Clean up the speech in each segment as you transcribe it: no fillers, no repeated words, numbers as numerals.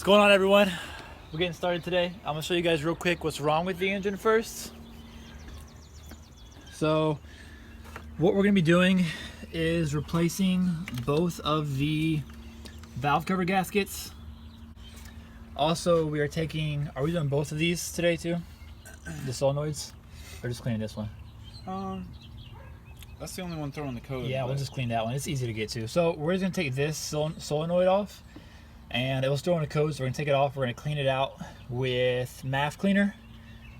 What's going on, everyone? We're getting started today. I'm gonna show you guys real quick what's wrong with the engine first. So what we're gonna be doing is replacing both of the valve cover gaskets. Also, we are we doing both of these today too? The solenoids? Or just cleaning this one? That's the only one throwing the code. Yeah, we'll just clean that one. It's easy to get to. So we're just gonna take this solenoid off, and it was throwing the code, so we're gonna take it off. We're gonna clean it out with MAF cleaner,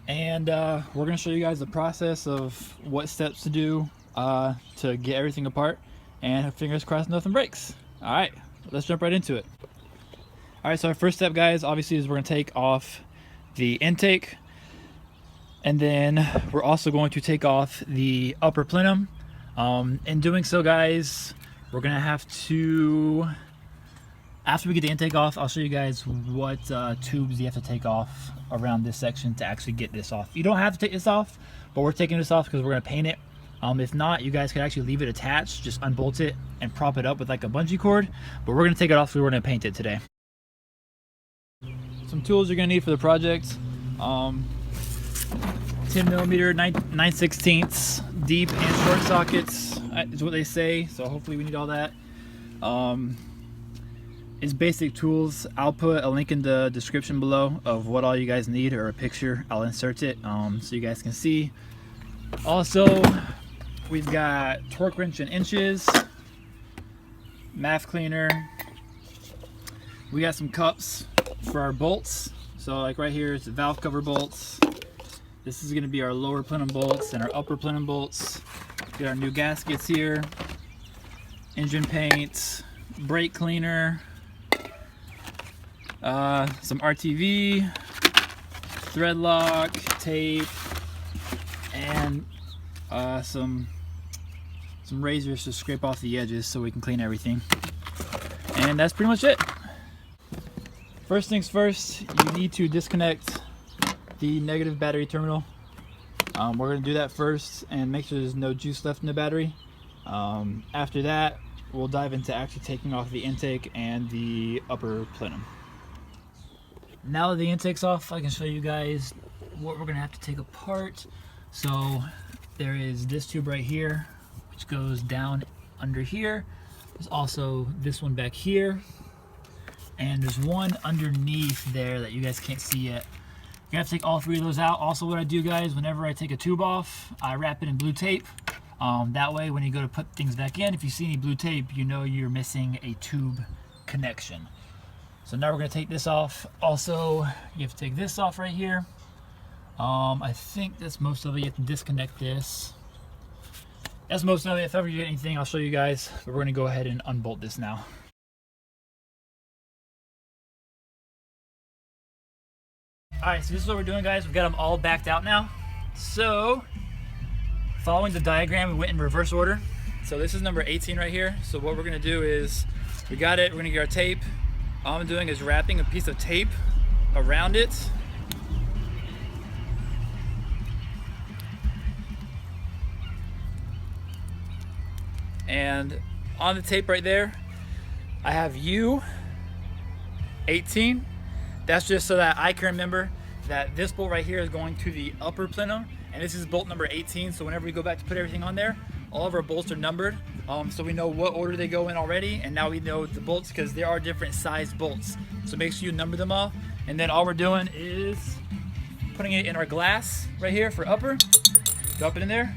and we're gonna show you guys the process of what steps to do to get everything apart, and fingers crossed nothing breaks. All right, let's jump right into it. All right, so our first step, guys, obviously is we're gonna take off the intake, and then we're also going to take off the upper plenum. In doing so, guys, we're gonna have to, after we get the intake off, I'll show you guys what tubes you have to take off around this section to actually get this off. You don't have to take this off, but we're taking this off because we're gonna paint it. If not, you guys could actually leave it attached, just unbolt it and prop it up with like a bungee cord, but we're gonna take it off because we're gonna paint it today. Some tools you're gonna need for the project. 10mm 9/16 deep and short sockets is what they say, so hopefully we need all that. It's basic tools. I'll put a link in the description below of what all you guys need, or a picture. I'll insert it so you guys can see. Also, we've got torque wrench in inches, MAF cleaner. We got some cups for our bolts. So like right here is the valve cover bolts. This is going to be our lower plenum bolts and our upper plenum bolts. Get our new gaskets here, engine paint, brake cleaner, some RTV, thread lock, tape, and some razors to scrape off the edges so we can clean everything. And that's pretty much it. First things first, you need to disconnect the negative battery terminal. We're going to do that first and make sure there's no juice left in the battery. After that, we'll dive into actually taking off the intake and the upper plenum. Now that the intake's off, I can show you guys what we're going to have to take apart. So there is this tube right here, which goes down under here. There's also this one back here, and there's one underneath there that you guys can't see yet. You have to take all three of those out. Also, what I do, guys, whenever I take a tube off, I wrap it in blue tape. That way, when you go to put things back in, if you see any blue tape, you know you're missing a tube connection. So now we're going to take this off. Also, you have to take this off right here. I think that's most of it. You have to disconnect this. That's most of it. If ever you get anything, I'll show you guys. But we're going to go ahead and unbolt this now. Alright, so this is what we're doing, guys. We've got them all backed out now. So, following the diagram, we went in reverse order. So this is number 18 right here. So what we're going to do is, we got it, we're going to get our tape. All I'm doing is wrapping a piece of tape around it. And on the tape right there, I have U18. That's just so that I can remember that this bolt right here is going to the upper plenum, and this is bolt number 18. So whenever we go back to put everything on there, all of our bolts are numbered, so we know what order they go in already, and now we know the bolts because there are different size bolts. So make sure you number them all, and then all we're doing is putting it in our glass right here for upper. Drop it in there,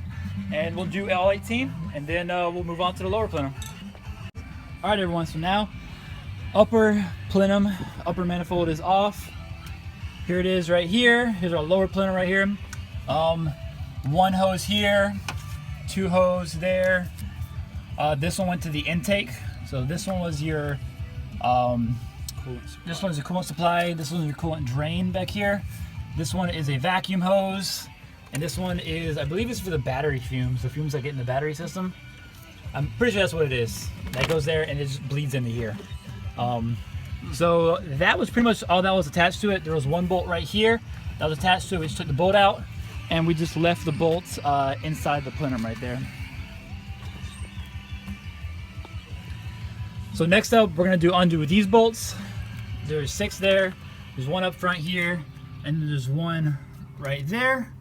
and we'll do all 18, and then we'll move on to the lower plenum. All right, everyone. So now, upper plenum, upper manifold is off. Here it is right here. Here's our lower plenum right here. One hose here, two hose there. This one went to the intake. So this one was your, this one's your coolant supply. This one's your coolant drain back here. This one is a vacuum hose. And this one is, I believe it's for the battery fumes, the fumes that get in the battery system. I'm pretty sure that's what it is. That goes there and it just bleeds into here. So that was pretty much all that was attached to it. There was one bolt right here that was attached to it. We just took the bolt out and we just left the bolts inside the plenum right there. So next up, we're gonna undo these bolts. there's 6 there. There's 1 up front here, and there's 1 right there.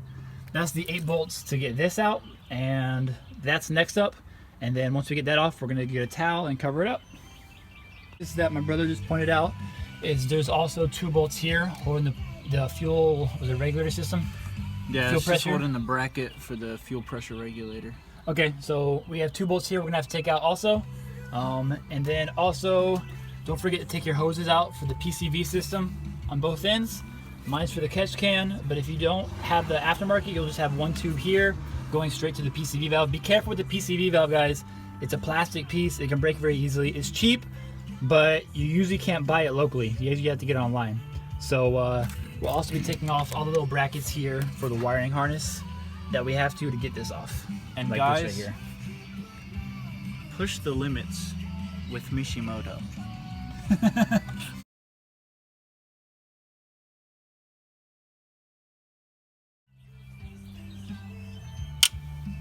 That's the 8 bolts to get this out, and that's next up. And then once we get that off, we're gonna get a towel and cover it up. This that my brother just pointed out is there's also 2 bolts here holding the fuel, was it regulator system? Yeah, fuel it's just holding the bracket for the fuel pressure regulator. Okay, so we have 2 bolts here we're gonna have to take out also. And then also, don't forget to take your hoses out for the PCV system on both ends. Mine's for the catch can, but if you don't have the aftermarket, you'll just have 1 tube here going straight to the PCV valve. Be careful with the PCV valve, guys. It's a plastic piece. It can break very easily. It's cheap, but you usually can't buy it locally. You usually have to get it online. So we'll also be taking off all the little brackets here for the wiring harness that we have to get this off. And like guys, this right here. Push the limits with Mishimoto.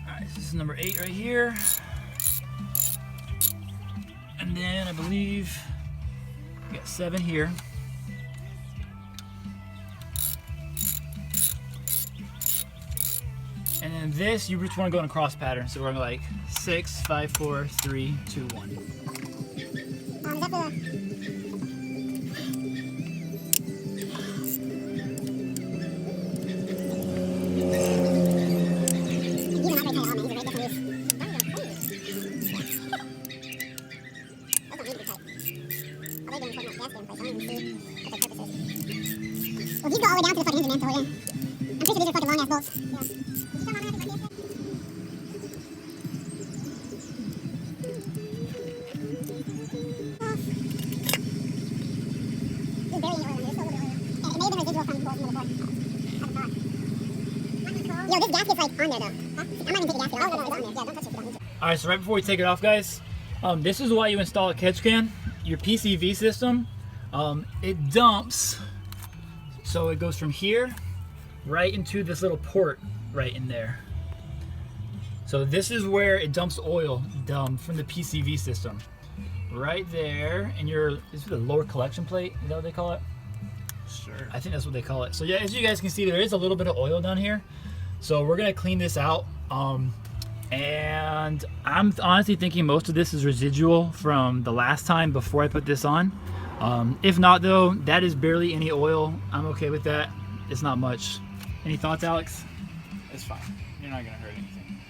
Alright, so this is number 8 right here. And then I believe we got 7 here. And then this, you just want to go in a cross pattern. So we're going like 6, 5, 4, 3, 2, 1. Well, these go all the way down to the fucking engine, man, so we're in. I'm pretty sure these are fucking long ass bolts. Yeah. Yo, this gasket's like on there though. Huh? I'm not even taking gasket off. Oh, no, it's on there. Yeah, don't touch it. Don't touch it. Alright, so right before we take it off, guys, this is why you install a catch can. Your PCV system, it dumps, so it goes from here right into this little port right in there. So this is where it dumps oil from the PCV system. Right there, and this is the lower collection plate, is that what they call it? Sure. I think that's what they call it. So yeah, as you guys can see, there is a little bit of oil down here. So we're gonna clean this out. And I'm honestly thinking most of this is residual from the last time before I put this on. If not though, that is barely any oil. I'm okay with that. It's not much. Any thoughts, Alex? It's fine. You're not gonna hurt anything.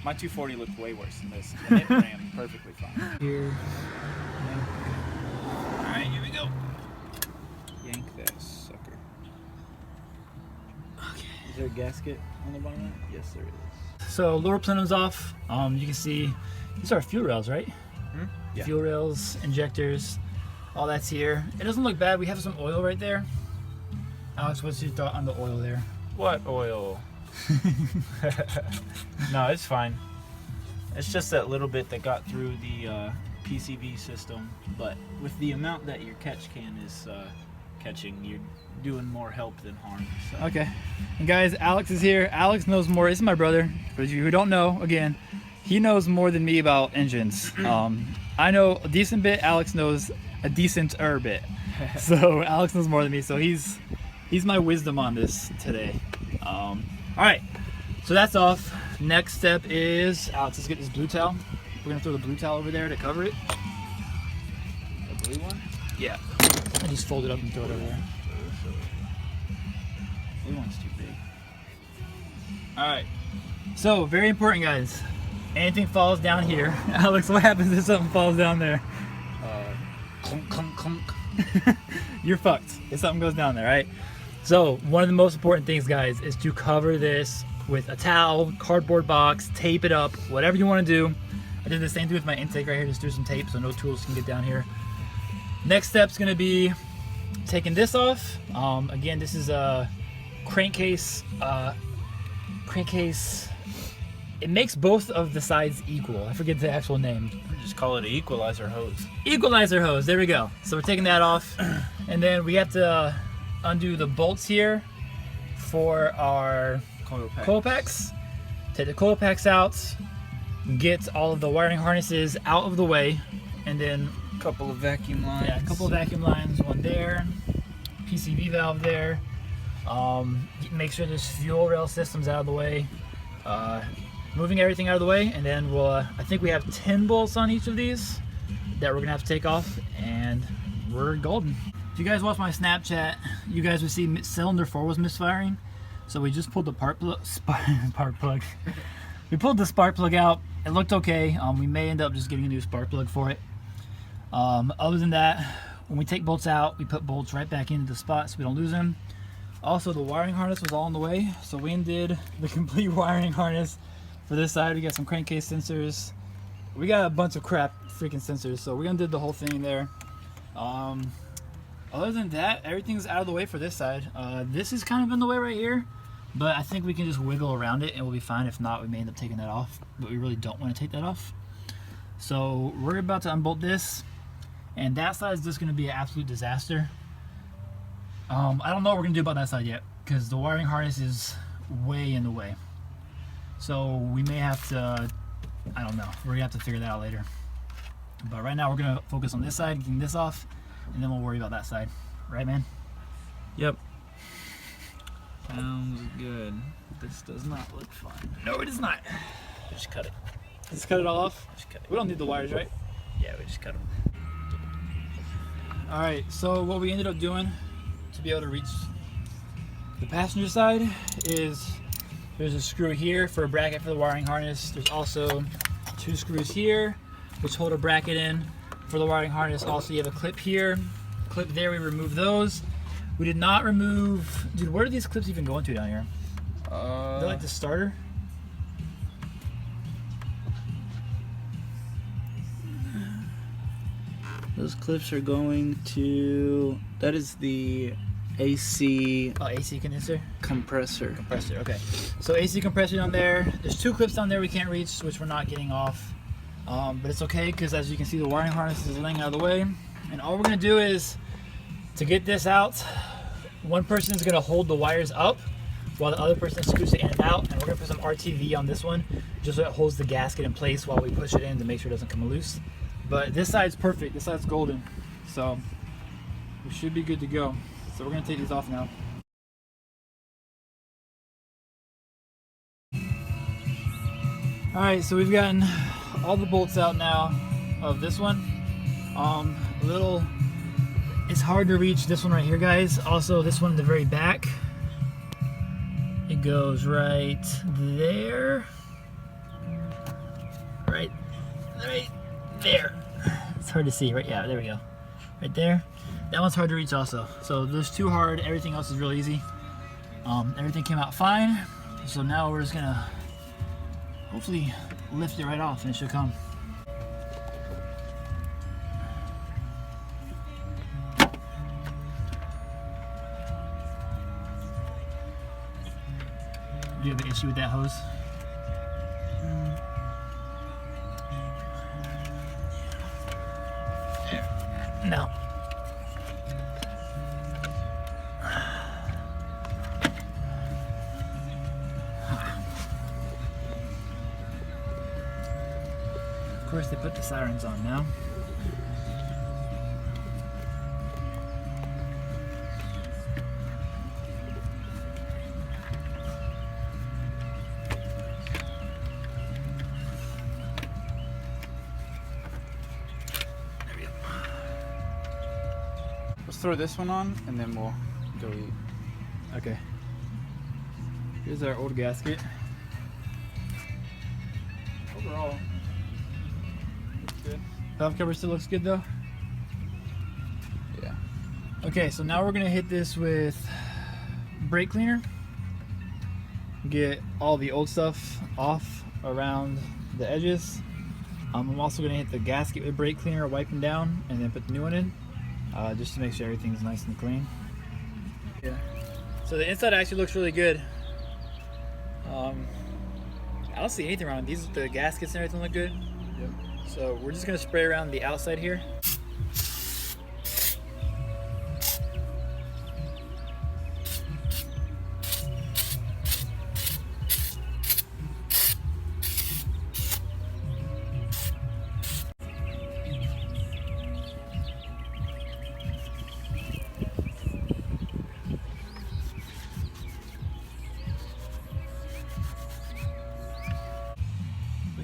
My 240 looked way worse than this, and it ran perfectly fine. Here. Alright, here we go. Yank that sucker. Okay. Is there a gasket on the bottom? Yes, there is. So lower plenum's off. You can see these are fuel rails, right? Yeah. Fuel rails, injectors, all that's here. It doesn't look bad. We have some oil right there. Alex, what's your thought on the oil there? What oil? No, it's fine. It's just that little bit that got through the PCV system, but with the amount that your catch can is catching, you're doing more help than harm. So. Okay. And guys, Alex is here. Alex knows more. This is my brother. For you who don't know, again, he knows more than me about engines. I know a decent bit. Alex knows a decent-er bit. So Alex knows more than me. So he's my wisdom on this today. All right. So that's off. Next step is, Alex, let's get this blue towel. We're gonna throw the blue towel over there to cover it. The blue one? Yeah. And just fold it up and throw it over there. Blue one's too big. All right. So very important, guys. Anything falls down here. Alex, what happens if something falls down there? Clunk, clunk, clunk. You're fucked if something goes down there, right? So one of the most important things, guys, is to cover this with a towel, cardboard box, tape it up, whatever you want to do. I did the same thing with my intake right here, just do some tape so no tools can get down here. Next step's gonna be taking this off. Again, this is a crankcase. It makes both of the sides equal. I forget the actual name. just call it an equalizer hose. Equalizer hose, there we go. So we're taking that off. And then we have to undo the bolts here for our coil packs. Take the coil packs out, get all of the wiring harnesses out of the way, and then Couple of vacuum lines. Yeah, a couple of vacuum lines, one there, PCV valve there. Make sure this fuel rail system's out of the way. Moving everything out of the way, and then we'll, I think we have 10 bolts on each of these that we're gonna have to take off, and we're golden. If you guys watch my Snapchat, you guys would see cylinder 4 was misfiring. So we just pulled the part plug. We pulled the spark plug out. It looked okay. We may end up just getting a new spark plug for it. Other than that, when we take bolts out, we put bolts right back into the spot so we don't lose them. Also, the wiring harness was all in the way, so we undid the complete wiring harness for this side. We got some crankcase sensors. We got a bunch of crap freaking sensors, so we undid the whole thing there. Other than that, everything's out of the way for this side. This is kind of in the way right here, but I think we can just wiggle around it and we'll be fine. If not, we may end up taking that off, but we really don't want to take that off. So we're about to unbolt this, and that side is just going to be an absolute disaster. I don't know what we're going to do about that side yet, because the wiring harness is way in the way. So we may have to, I don't know, we're going to have to figure that out later. But right now we're going to focus on this side, getting this off, and then we'll worry about that side. Right, man? Yep. Sounds good. This does not look fun. No, it is not. Just cut it. Let's cut it all off. Just cut it. We don't need the wires, right? Yeah, we just cut them. Alright, so what we ended up doing to be able to reach the passenger side is there's a screw here for a bracket for the wiring harness. There's also 2 screws here which hold a bracket in for the wiring harness. Also, you have a clip here, clip there. We removed those. We did not remove, dude, where are these clips even going to down here? They're like the starter. Those clips are going to, that is the AC AC condenser? compressor. Compressor, okay. So AC compressor down there. There's 2 clips down there we can't reach, which we're not getting off. But it's okay, because as you can see, the wiring harness is laying out of the way. And all we're gonna do is, to get this out, one person is gonna hold the wires up while the other person screws it in and out. And we're gonna put some RTV on this one, just so it holds the gasket in place while we push it in to make sure it doesn't come loose. But this side's perfect, this side's golden. So we should be good to go. So we're gonna take these off now. All right, so we've gotten all the bolts out now of this one. It's hard to reach this one right here, guys. Also, this one in the very back, it goes right there, right there. It's hard to see, right? Yeah, there we go, right there. That one's hard to reach also. So there's 2 hard, everything else is real easy. Everything came out fine. So now we're just gonna hopefully lift it right off and it should come. Do you have an issue with that hose? No. Of course, they put the sirens on now. Let's throw this one on and then we'll go eat. Okay. Here's our old gasket. Overall, looks good. Valve cover still looks good though? Yeah. Okay, so now we're gonna hit this with brake cleaner. Get all the old stuff off around the edges. I'm also gonna hit the gasket with brake cleaner, wiping down, and then put the new one in, just to make sure everything's nice and clean. Yeah. So the inside actually looks really good. I don't see anything wrong. The gaskets and everything look good. Yep. So we're just gonna spray around the outside here.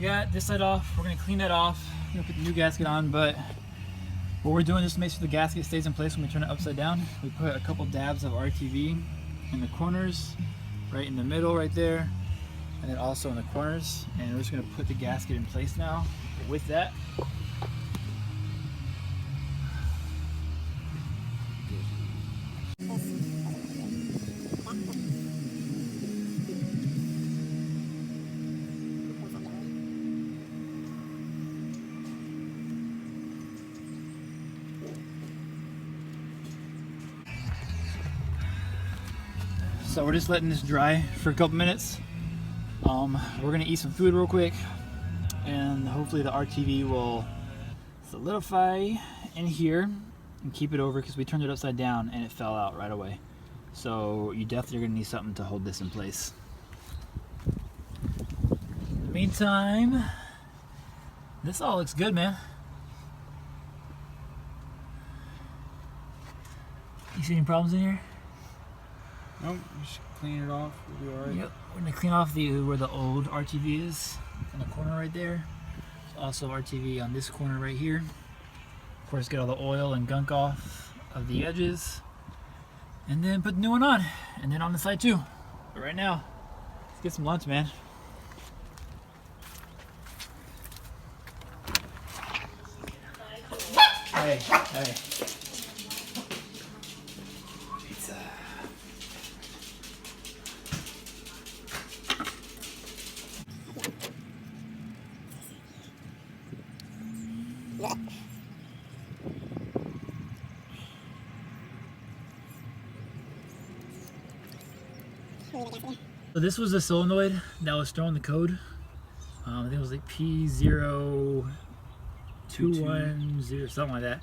we got this side off. We're gonna clean that off. We're gonna put the new gasket on, but what we're doing just to make sure the gasket stays in place when we turn it upside down, we put a couple dabs of RTV in the corners, right in the middle right there, and then also in the corners. And we're just gonna put the gasket in place now with that. So we're just letting this dry for a couple minutes. We're gonna eat some food real quick, and hopefully the RTV will solidify in here and keep it over, because we turned it upside down and it fell out right away. So you definitely are gonna need something to hold this in place. In the meantime, this all looks good, man. You see any problems in here? Nope, just clean it off. We'll be alright. Yep, we're gonna clean off where the old RTV is in the corner right there. There's also RTV on this corner right here. Of course, get all the oil and gunk off of the edges, and then put the new one on, and then on the side too. But right now, let's get some lunch, man. Hey, hey. Pizza. So this was the solenoid that was throwing the code. I think it was like P0210, something like that.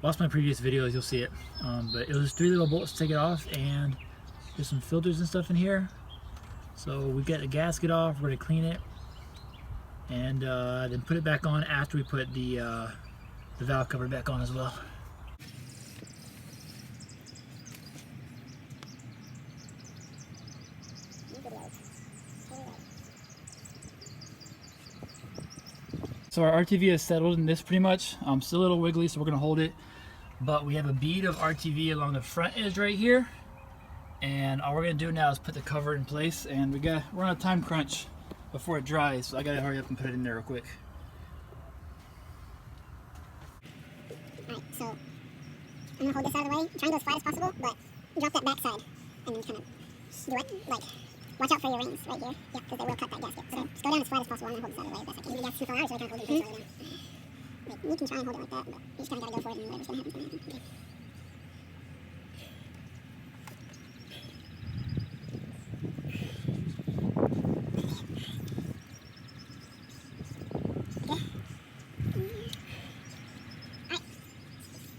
Watch my previous videos, you'll see it. But it was 3 little bolts to take it off, and there's some filters and stuff in here. So we get the gasket off, we're gonna clean it, and then put it back on after we put the valve cover back on as well. So our RTV is settled in this pretty much. Still a little wiggly, so we're gonna hold it. But we have a bead of RTV along the front edge right here. And all we're gonna do now is put the cover in place, and we're on a time crunch before it dries, so I gotta hurry up and put it in there real quick. Alright, so I'm gonna hold this out of the way, try and go as flat as possible, but drop that back side, and then kind of do it, like, watch out for your rings right here, yeah, because they will cut that gasket. So just go down as flat as possible. I'm gonna hold this out of the way as best I can. Maybe that's 2 hours, so I kind of hold it down. Like, you can try and hold it like that, but you just kind of gotta go for it, and whatever's gonna happen, is gonna happen.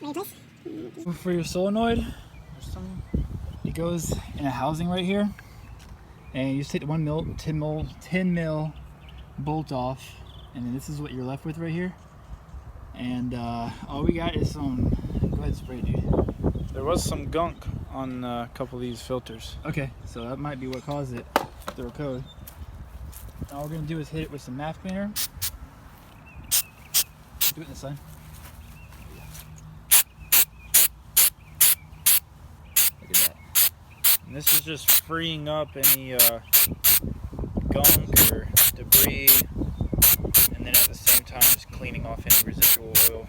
Okay. For your solenoid, it goes in a housing right here, and you just take the 10 mil bolt off, and then this is what you're left with right here. And all we got is some, go ahead, spray, dude. There was some gunk on a couple of these filters. Okay, so that might be what caused it, through a code. All we're gonna do is hit it with some math cleaner. Do it in the sun. Look at that. And this is just freeing up any gunk or debris, and then at the same time just cleaning off any residual oil.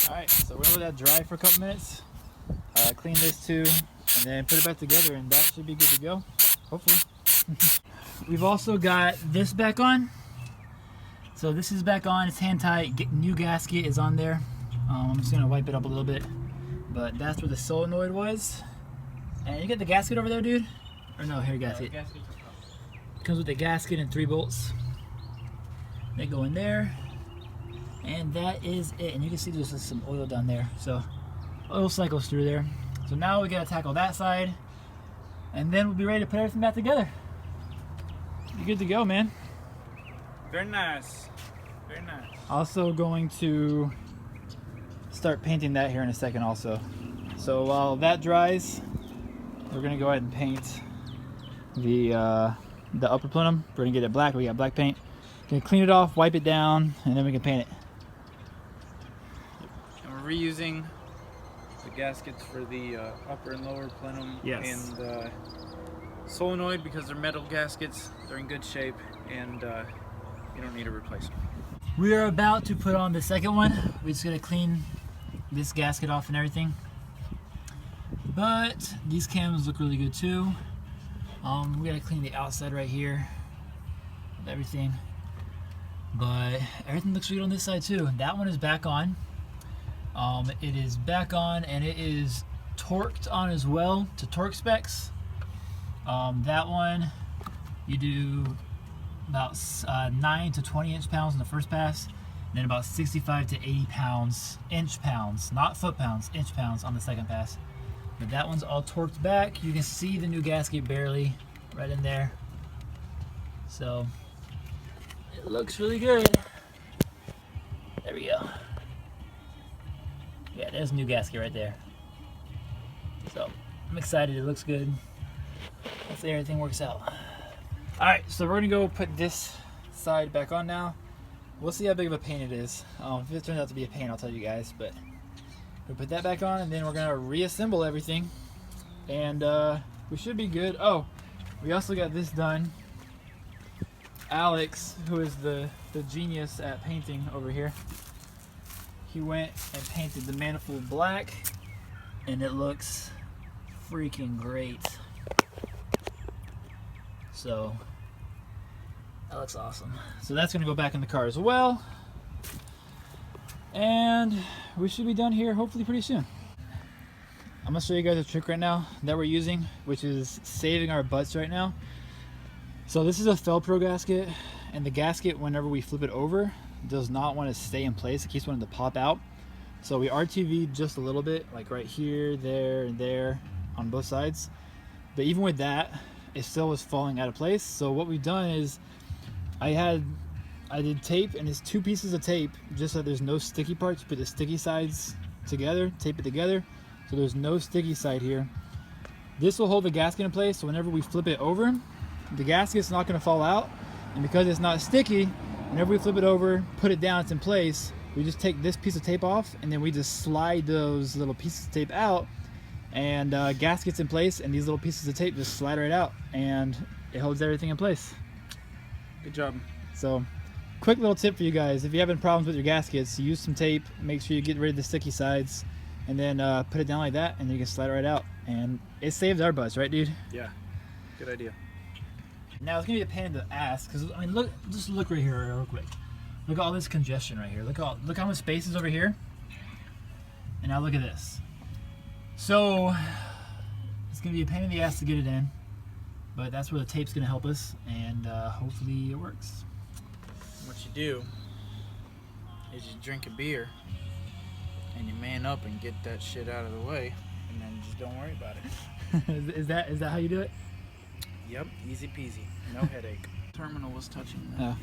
Alright, so we're gonna let that dry for a couple minutes. Clean this too, and then put it back together, and that should be good to go, hopefully. We've also got this back on. So this is back on, it's hand tight, new gasket is on there. I'm just gonna wipe it up a little bit, but that's where the solenoid was. And you get the gasket over there, dude? Or no, here, gasket. Comes with the gasket and 3 bolts. They go in there, and that is it. And you can see there's just some oil down there, so oil cycles through there. So now we gotta tackle that side, and then we'll be ready to put everything back together. You're good to go, man. Very nice. Very nice. Also going to start painting that here in a second also. So while that dries, we're gonna go ahead and paint the the upper plenum. We're gonna get it black. We got black paint. Gonna clean it off, wipe it down, and then we can paint it. And we're reusing the gaskets for the upper and lower plenum. Yes. And solenoid, because they're metal gaskets. They're in good shape, and you don't need to replace them. We are about to put on the second one. We're just gonna clean this gasket off and everything. But these cams look really good too. We gotta clean the outside right here with everything. But everything looks good on this side too. That one is back on. It is back on, and it is torqued on as well to torque specs. That one you do about 9 to 20 inch-pounds in the first pass, and then about 65 to 80 pounds, inch-pounds, not foot-pounds, inch-pounds on the second pass. But that one's all torqued back. You can see the new gasket barely right in there. So it looks really good. There we go. Yeah, there's a new gasket right there. So I'm excited, it looks good. Hopefully everything works out. Alright, so we're gonna go put this side back on now. We'll see how big of a pain it is. If it turns out to be a pain, I'll tell you guys, but we'll put that back on, and then we're gonna reassemble everything, and we should be good. Oh, we also got this done. Alex, who is the genius at painting over here, he went and painted the manifold black, and it looks freaking great. So that looks awesome. So that's gonna go back in the car as well, and we should be done here hopefully pretty soon. I'm gonna show you guys a trick right now that we're using, which is saving our butts right now. So this is a Felpro gasket, and the gasket, whenever we flip it over, does not want to stay in place. It keeps wanting to pop out. So we RTV'd just a little bit, like right here, there, and there on both sides. But even with that, it still was falling out of place. So what we've done is I did tape, and it's 2 pieces of tape, just so there's no sticky parts. You put the sticky sides together, tape it together, so there's no sticky side here. This will hold the gasket in place, so whenever we flip it over, the gasket's not going to fall out. And because it's not sticky, whenever we flip it over, put it down, it's in place. We just take this piece of tape off, and then we just slide those little pieces of tape out, and gasket's in place, and these little pieces of tape just slide right out, and it holds everything in place. Good job. So quick little tip for you guys: if you're having problems with your gaskets, use some tape, make sure you get rid of the sticky sides, and then put it down like that, and then you can slide it right out. And it saves our butts, right, dude? Yeah, good idea. Now it's gonna be a pain in the ass, because I mean, look, just look right here real quick. Look at all this congestion right here. Look how much space is over here, and now look at this. So it's gonna be a pain in the ass to get it in, but that's where the tape's gonna help us, and hopefully it works. What you do is you drink a beer, and you man up and get that shit out of the way, and then just don't worry about it. is that how you do it? Yep, easy peasy, no headache. Terminal was touching that.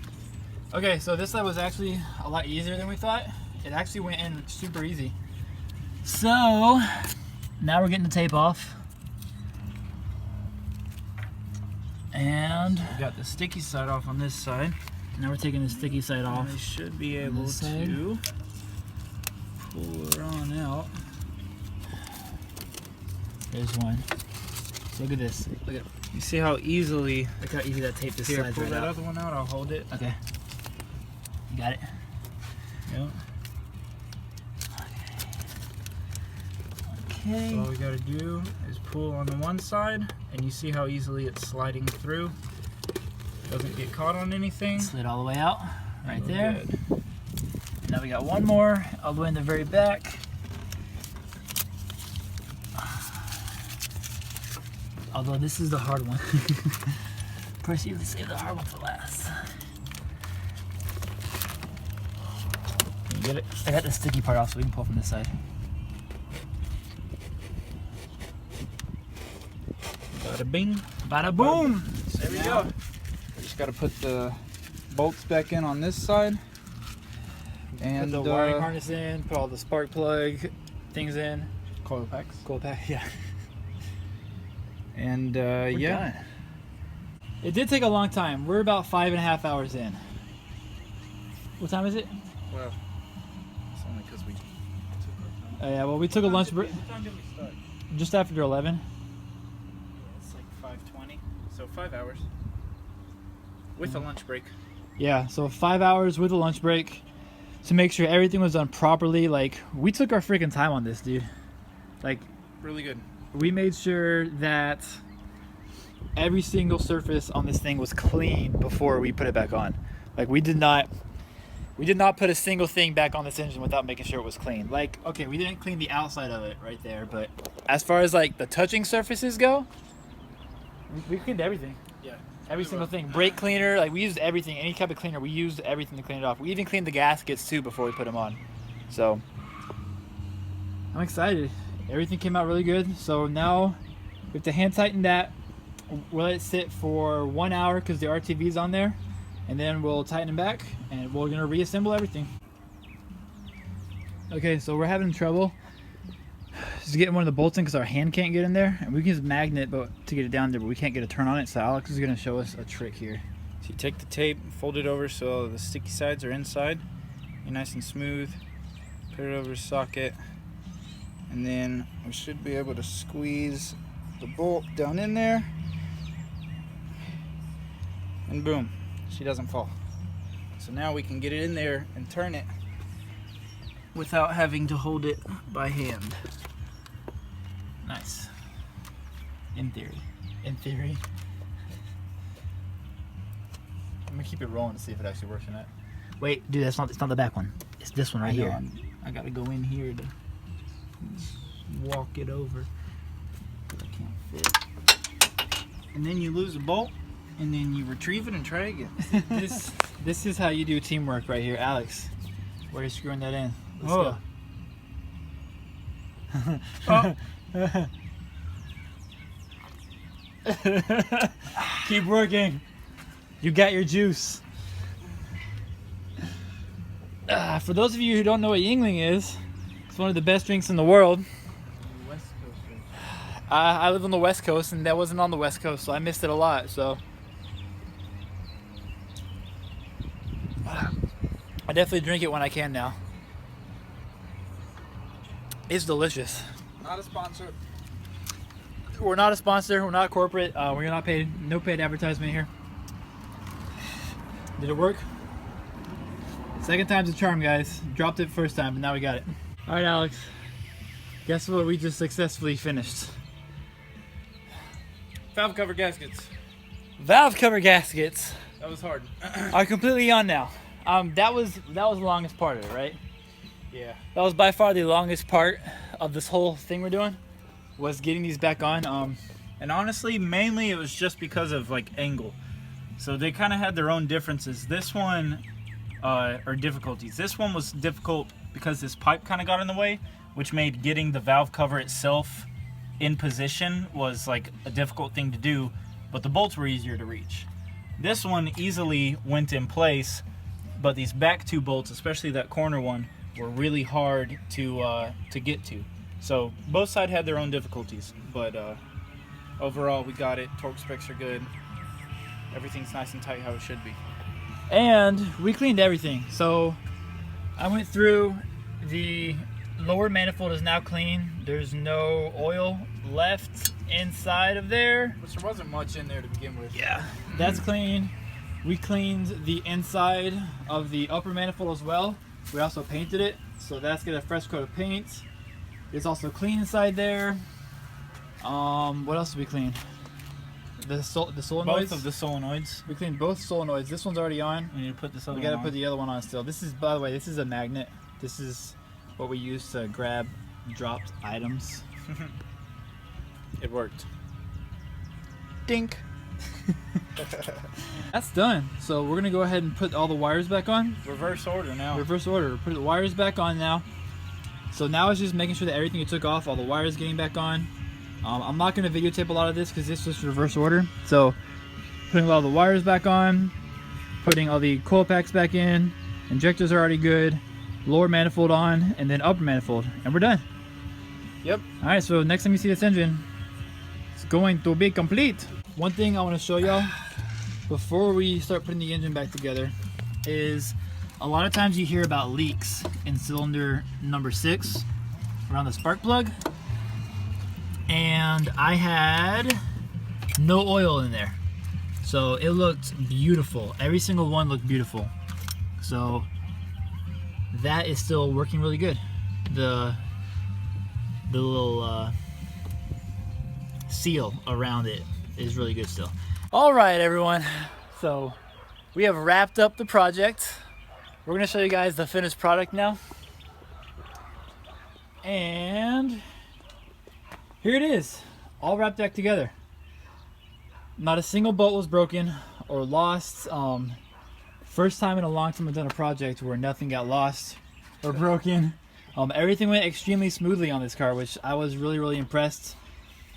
Oh. Okay, so this side was actually a lot easier than we thought. It actually went in super easy. So now we're getting the tape off, and We got the sticky side off on this side. now we're taking the sticky side And off. we should be able this side. to pull her on out. There's one. Look at this. Look You see how easily. how easy that tape just Here, slides pull right that out. other one out. I'll hold it. Okay. You got it. Yep. Okay. So all we gotta do is pull on the one side, and you see how easily it's sliding through. Doesn't get caught on anything. Slid all the way out, right We're there. good. Now we got one more all the way in the very back. Although this is the hard one. Of course, you save the hard one for last. Can you get it? I got the sticky part off, so we can pull from this side. Bada bing. Bada boom! There we go. We just gotta put the bolts back in on this side. And Put the wiring harness in, put all the spark plug things in. coil packs. Coil pack, yeah. And We're yeah. done. It did take a long time. We're about 5.5 hours in. What time is it? Well, it's only because we took our time. Oh yeah, well we took a lunch break What time did we start? just after 11. Yeah, it's like 5:20. So 5 hours. With a lunch break. Yeah, so 5 hours with a lunch break to make sure everything was done properly. Like, we took our freaking time on this, dude. Like, Really good. we made sure that every single surface on this thing was clean before we put it back on. Like, we did not put a single thing back on this engine without making sure it was clean. Like, okay, we didn't clean the outside of it right there, but as far as like the touching surfaces go, we cleaned everything. Yeah. Every single thing. Brake cleaner, like we used everything. Any type of cleaner, we used everything to clean it off. We even cleaned the gaskets too before we put them on. So, I'm excited. Everything came out really good. So now we have to hand tighten that. We'll let it sit for 1 hour because the RTV's on there. And then we'll tighten it back and we're gonna reassemble everything. Okay, so we're having trouble just getting one of the bolts in because our hand can't get in there. And we can use a magnet to get it down there, but we can't get a turn on it. So Alex is gonna show us a trick here. So you take the tape, fold it over so the sticky sides are inside. You're nice and smooth. Put it over the socket. And then we should be able to squeeze the bolt down in there. And boom, she doesn't fall. So now we can get it in there and turn it without having to hold it by hand. Nice. In theory. In theory. I'm gonna keep it rolling to see if it actually works or not. Wait, dude, it's not the back one. It's this one right here. I gotta go in here to walk it over. I can't fit. And then you lose a bolt, and then you retrieve it and try again. This is how you do teamwork right here, Alex. Where are you screwing that in? Let's Oh. go. Keep working. You got your juice. For those of you who don't know what Yingling is, it's one of the best drinks in the world. West Coast drink. I live on the West Coast, and that wasn't on the West Coast, so I missed it a lot. So I definitely drink it when I can now. It's delicious. Not a sponsor. We're not a sponsor. We're not corporate. We're not paid. No paid advertisement here. Did it work? Second time's a charm, guys. Dropped it first time, but now we got it. All right, Alex. Guess what we just successfully finished? Valve cover gaskets. Valve cover gaskets That was hard. are completely on now. That was the longest part of it, right? Yeah. That was by far the longest part of this whole thing we're doing, was getting these back on. And honestly, mainly it was just because of like angle. So they kind of had their own differences. This one, or difficulties. This one was difficult because this pipe kind of got in the way, which made getting the valve cover itself in position was like a difficult thing to do, but the bolts were easier to reach. This one easily went in place, but these back two bolts, especially that corner one, were really hard to get to. So both sides had their own difficulties, but overall we got it. Torque specs are good. Everything's nice and tight how it should be. And we cleaned everything. So I went through. The lower manifold is now clean. There's no oil left inside of there. Which there wasn't much in there to begin with. Yeah, that's clean. We cleaned the inside of the upper manifold as well. We also painted it, so that's got a fresh coat of paint. It's also clean inside there. What else did we clean? The solenoids. Both of the solenoids. We cleaned both solenoids. This one's already on. We need to put this other We gotta one put on. the other one on still. This is, by the way, this is a magnet. This is what we use to grab dropped items. It worked. Dink. That's done. So we're gonna go ahead and put all the wires back on. Reverse order now. Reverse order. Put the wires back on now. So now it's just making sure that everything you took off, all the wires getting back on. I'm not gonna videotape a lot of this because this was reverse order. So putting all the wires back on, putting all the coil packs back in, injectors are already good, lower manifold on, and then upper manifold, and we're done. Yep. All right, so next time you see this engine, it's going to be complete. One thing I want to show y'all before we start putting the engine back together is a lot of times you hear about leaks in cylinder number 6 around the spark plug, and I had no oil in there, so it looked beautiful. Every single one looked beautiful, so that is still working really good. The little seal around it is really good still. All right, everyone, so we have wrapped up the project. We're gonna show you guys the finished product now, and here it is, all wrapped back together. Not a single bolt was broken or lost. First time in a long time I've done a project where nothing got lost or broken. Everything went extremely smoothly on this car, which I was really impressed.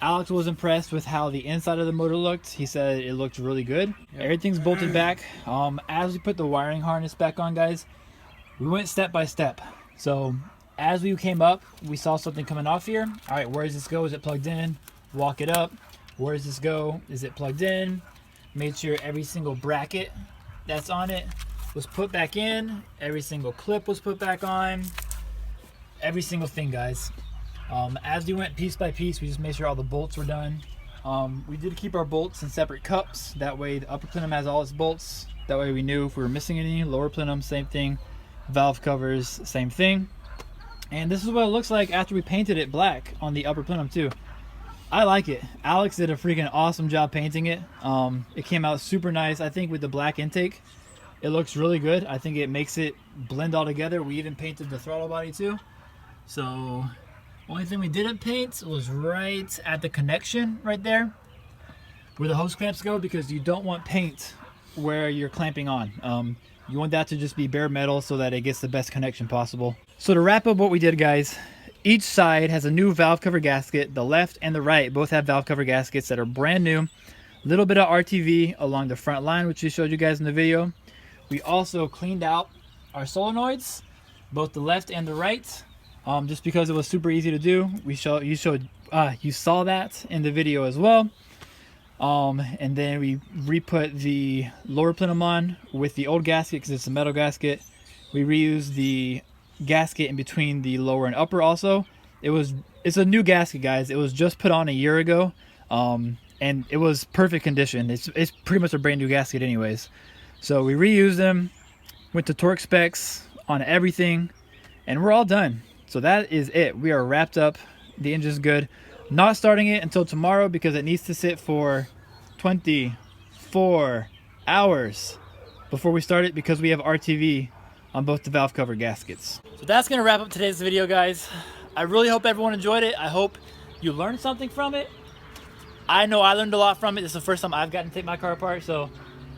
Alex was impressed with how the inside of the motor looked. He said it looked really good. Yep. Everything's bolted back. As we put the wiring harness back on, guys, we went step by step. So as we came up, we saw something coming off here. All right, where does this go? Is it plugged in? Walk it up. Where does this go? Is it plugged in? Made sure every single bracket that's on it was put back in. Every single clip was put back on. Every single thing, guys. As we went piece by piece, we just made sure all the bolts were done. We did keep our bolts in separate cups. That way the upper plenum has all its bolts. That way we knew if we were missing any. Lower plenum, same thing. Valve covers, same thing. And this is what it looks like after we painted it black on the upper plenum too. I like it. Alex did a freaking awesome job painting it. It came out super nice. I think with the black intake, it looks really good. I think it makes it blend all together. We even painted the throttle body too. So only thing we didn't paint was right at the connection right there where the hose clamps go, because you don't want paint where you're clamping on. You want that to just be bare metal so that it gets the best connection possible. So to wrap up what we did, guys, each side has a new valve cover gasket. The left and the right both have valve cover gaskets that are brand new. Little bit of RTV along the front line, which we showed you guys in the video. We also cleaned out our solenoids, both the left and the right. Just because it was super easy to do. You saw that in the video as well. And then we re-put the lower plenum on with the old gasket because it's a metal gasket. We reused the gasket in between the lower and upper also. It's a new gasket, guys. It was just put on a year ago, and it was perfect condition. It's pretty much a brand new gasket anyways. So we reused them, went to torque specs on everything, and we're all done. So that is it. We are wrapped up. The engine's good. Not starting it until tomorrow because it needs to sit for 24 hours before we start it, because we have RTV on both the valve cover gaskets. So that's gonna wrap up today's video, guys. I really hope everyone enjoyed it. I hope you learned something from it. I know I learned a lot from it. This is the first time I've gotten to take my car apart, so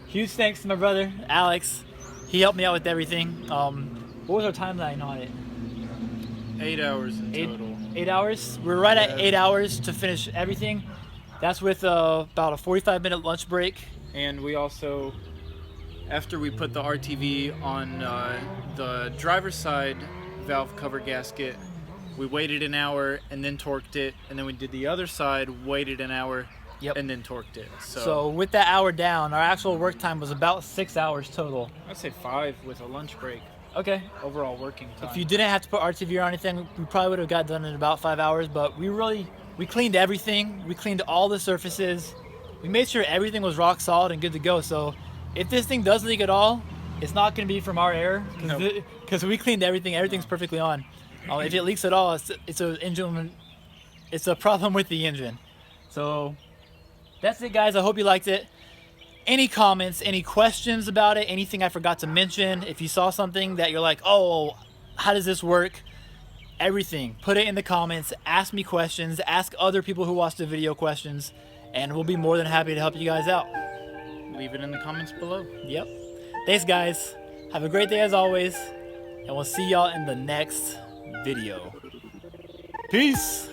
huge thanks to my brother, Alex. He helped me out with everything. What was our timeline on it? 8 hours in total. 8 hours? We're right at 8 hours to finish everything. That's with about a 45-minute lunch break. And we also, after we put the RTV on the driver's side valve cover gasket, we waited an hour and then torqued it, and then we did the other side, waited an hour, and then torqued it. So with that hour down, our actual work time was about 6 hours total. I'd say 5 with a lunch break. Okay. Overall working time. If you didn't have to put RTV or anything, we probably would have got done in about 5 hours, but we cleaned everything. We cleaned all the surfaces. We made sure everything was rock solid and good to go. So if this thing does leak at all, it's not going to be from our error, because we cleaned everything. Everything's perfectly on. If it leaks at all, it's a problem with the engine. So that's it, guys. I hope you liked it. Any comments, any questions about it, anything I forgot to mention, if you saw something that you're like, oh, how does this work? Everything, put it in the comments, ask me questions, ask other people who watched the video questions, and we'll be more than happy to help you guys out. Leave it in the comments below. Yep. Thanks, guys. Have a great day as always, and we'll see y'all in the next video. Peace.